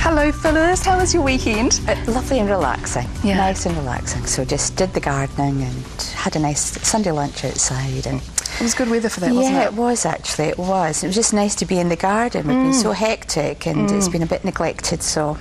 Hello Phyllis, how was your weekend? Lovely and relaxing, Yeah. Nice and relaxing. So just did the gardening and had a nice Sunday lunch outside. And It was good weather for that, wasn't it? yeah, it was actually, it was. It was just nice to be in the garden. We've been so hectic and it's been a bit neglected, so...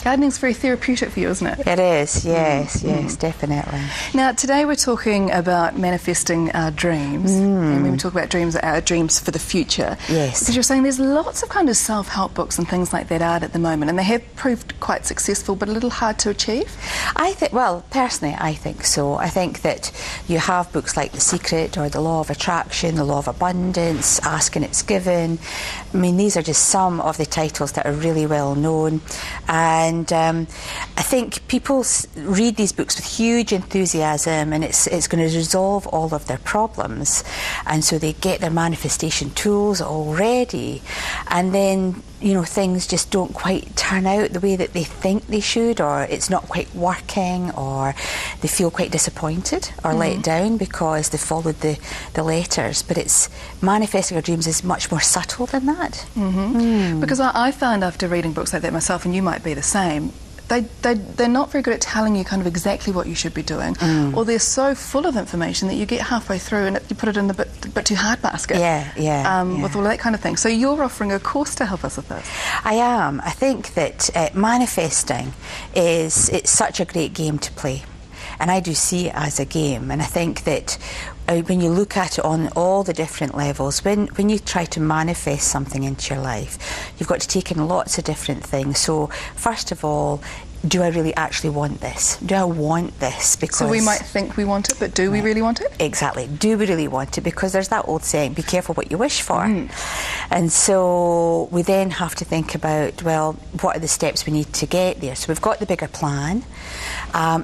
Gardening's very therapeutic for you, isn't it? It is, yes, yes, definitely. Now, today we're talking about manifesting our dreams. And when we talk about dreams, our dreams for the future. Yes. Because you're saying there's lots of kind of self-help books and things like that out at the moment, and they have proved quite successful, but a little hard to achieve. I think, well, personally, I think so. I think that you have books like The Secret or The Law of Attraction, The Law of Abundance, Ask and It's Given. I mean, these are just some of the titles that are really well known. And I think people read these books with huge enthusiasm, and it's going to resolve all of their problems. And so they get their manifestation tools already. And then, you know, things just don't quite turn out the way that they think they should, or it's not quite working, or they feel quite disappointed or let down because they followed the letters. But it's manifesting our dreams is much more subtle than that. Because I found after reading books like that myself, and you might be the same, they're not very good at telling you kind of exactly what you should be doing, or they're so full of information that you get halfway through and you put it in the bit too hard basket. With all that kind of thing. So you're offering a course to help us with this. I am. I think that manifesting it's such a great game to play. And I do see it as a game. And I think that when you look at it on all the different levels, when you try to manifest something into your life, you've got to take in lots of different things. So first of all, do I really actually want this? Do I want this? Because So we might think we want it, but do we really want it? Exactly. Do we really want it? Because there's that old saying, be careful what you wish for. And so we then have to think about, well, what are the steps we need to get there? So we've got the bigger plan.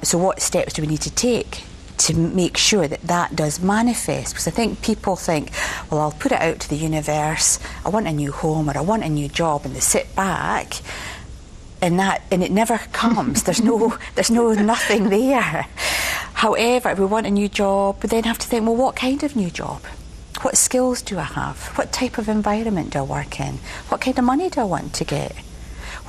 So what steps do we need to take to make sure that that does manifest? Because I think people think, well, I'll put it out to the universe, I want a new home or I want a new job, and they sit back and it never comes. There's nothing there. However, if we want a new job, we then have to think, well, what kind of new job? What skills do I have? What type of environment do I work in? What kind of money do I want to get?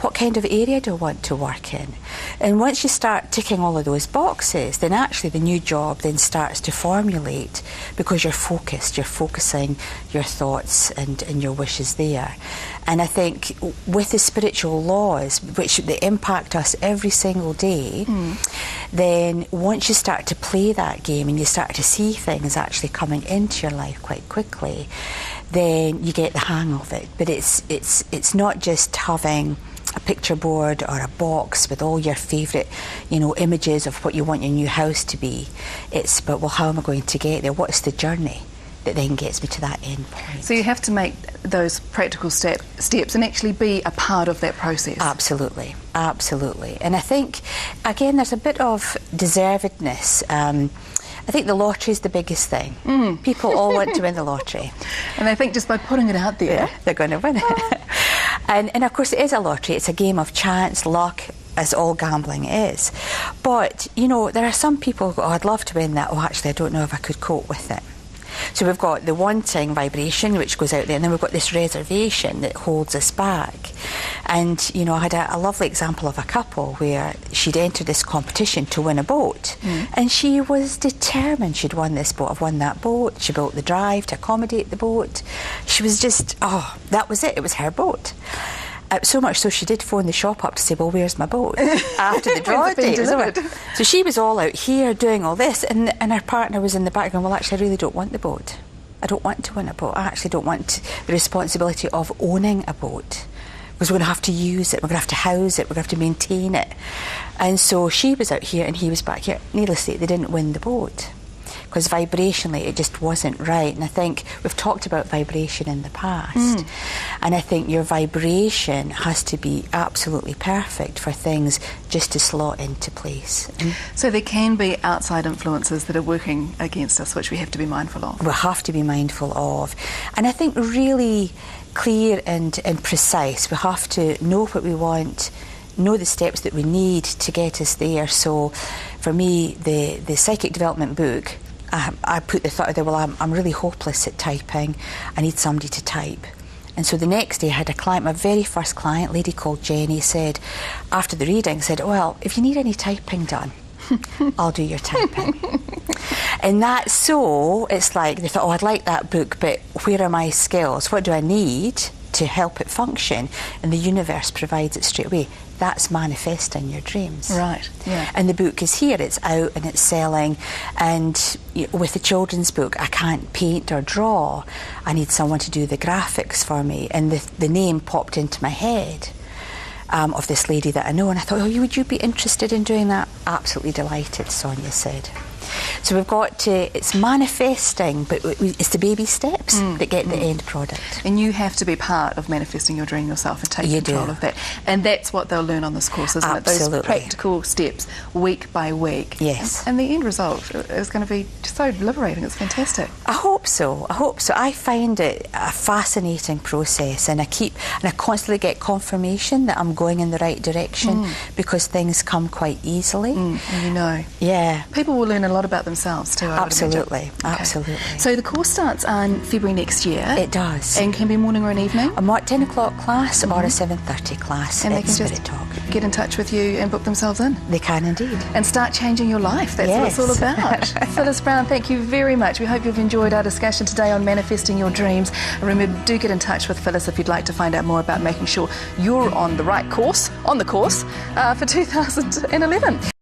What kind of area do I want to work in? And once you start ticking all of those boxes, then actually the new job then starts to formulate, because you're focused, you're focusing your thoughts and your wishes there. And I think with the spiritual laws, which they impact us every single day, then once you start to play that game and you start to see things actually coming into your life quite quickly, then you get the hang of it. But it's not just having a picture board or a box with all your favourite, you know, images of what you want your new house to be. It's about, well, how am I going to get there? What's the journey that then gets me to that end point? So you have to make those practical steps and actually be a part of that process. Absolutely, absolutely. And I think, again, there's a bit of deservedness. I think the lottery is the biggest thing. People all want to win the lottery. And they think just by putting it out there, they're going to win it. And of course it is a lottery. It's a game of chance, luck, as all gambling is. But, you know, there are some people who go, oh, I'd love to win that. Oh, actually, I don't know if I could cope with it. So we've got the wanting vibration, which goes out there, and then we've got this reservation that holds us back. And, you know, I had a lovely example of a couple where she'd entered this competition to win a boat, and she was determined she'd won this boat. I've won that boat. She built the drive to accommodate the boat. She was just, oh, that was it. It was her boat. So much so she did phone the shop up to say, well, where's my boat? After the draw date. So she was all out here doing all this, and her partner was in the background, well, actually, I really don't want the boat. I don't want to win a boat. I actually don't want the responsibility of owning a boat, because we're going to have to use it, we're going to have to house it, we're going to have to maintain it. And so she was out here and he was back here. Needless to say, they didn't win the boat, because vibrationally it just wasn't right. And I think we've talked about vibration in the past, and I think your vibration has to be absolutely perfect for things just to slot into place. So there can be outside influences that are working against us, which we have to be mindful of. We have to be mindful of. And I think really clear and precise. We have to know what we want, know the steps that we need to get us there. So for me, the psychic development book, I put the thought there, well, I'm really hopeless at typing. I need somebody to type. And so the next day I had a client, my very first client, a lady called Jenny, said, after the reading, said, well, if you need any typing done, I'll do your typing. And that's so, it's like, they thought, oh, I'd like that book, but where are my skills? What do I need to help it function? And the universe provides it straight away. That's manifesting your dreams. Right, yeah. And the book is here, it's out and it's selling. And with the children's book, I can't paint or draw. I need someone to do the graphics for me. And the name popped into my head of this lady that I know. And I thought, oh, would you be interested in doing that? Absolutely delighted, Sonia said. So we've got to, it's manifesting, but it's the baby steps that get the end product. And you have to be part of manifesting your dream yourself and take control of that. And that's what they'll learn on this course, isn't it? Those practical steps, week by week. Yes. And the end result is going to be so liberating. It's fantastic. I hope so. I hope so. I find it a fascinating process, and I constantly get confirmation that I'm going in the right direction because things come quite easily. And you know. Yeah. People will learn a lot about themselves too. Absolutely, absolutely. So the course starts on February next year. It does. And can be morning or an evening? A 10 o'clock class or a 7:30 class. And they can just get in touch with you and book themselves in. They can indeed. And start changing your life. That's what it's all about. Phyllis Brown, thank you very much. We hope you've enjoyed our discussion today on manifesting your dreams. Remember, do get in touch with Phyllis if you'd like to find out more about making sure you're on the right course, for 2011.